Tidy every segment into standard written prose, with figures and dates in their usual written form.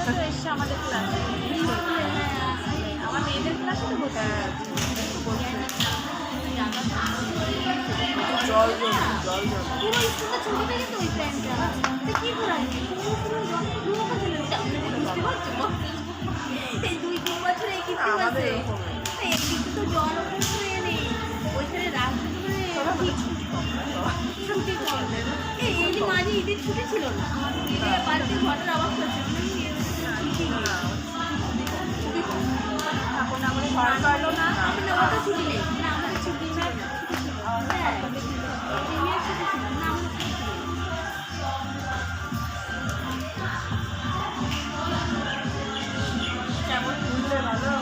তো এসছে আমাদের ক্লাসে, আমার মেয়েদের ক্লাসে তো বসে জল জল জল জল পুরো স্কুলটা ছবি থেকে তো ওই প্ল্যানটা কি করে এই 2-3 বছর এই কিছু আমাদের আছে এই কিছু তো জল ওঠে নেই ওইখানে রাস্তা ছুটি কম এই মাঝে ঈদের ছুটি ছিল না ঈদের বাড়িতে ঘটনার অবাক হচ্ছে এখন আমাদের ঘর পারলো না আমাদের ওটা ছুটি নেই না আমাদের ছুটি ছিল না হ্যাঁ ছুটি ছিল না আমাদের ছুটি ছিল কেমন ঘুরলে ভালো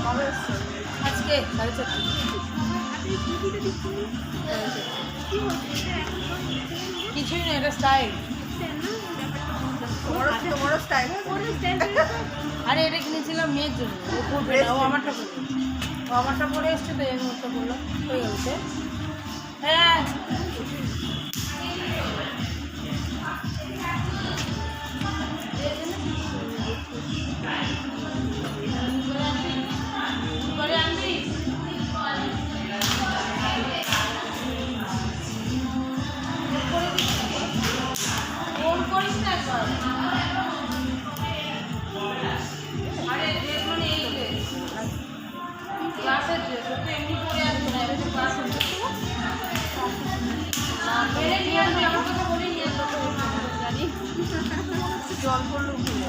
কবে এসছো আজকে 4:30 কিছুই না এটা স্টাইল তোমারও স্টাইল আরে এটা কিনেছিলাম মেয়ের জন্য ও পরবে না ও আমারটা পরে এসছে তো এই মুহূর্তে বললাম হয়ে গেছে হ্যাঁ ক্লাসের ড্রেস তো এমনি পরে আসবে না এটা ক্লাসের ড্রেস মেরে নিয়ে আসবে আমার কথা বলে নিয়ে আসবে তো জানি জল পড়লো ঘুরে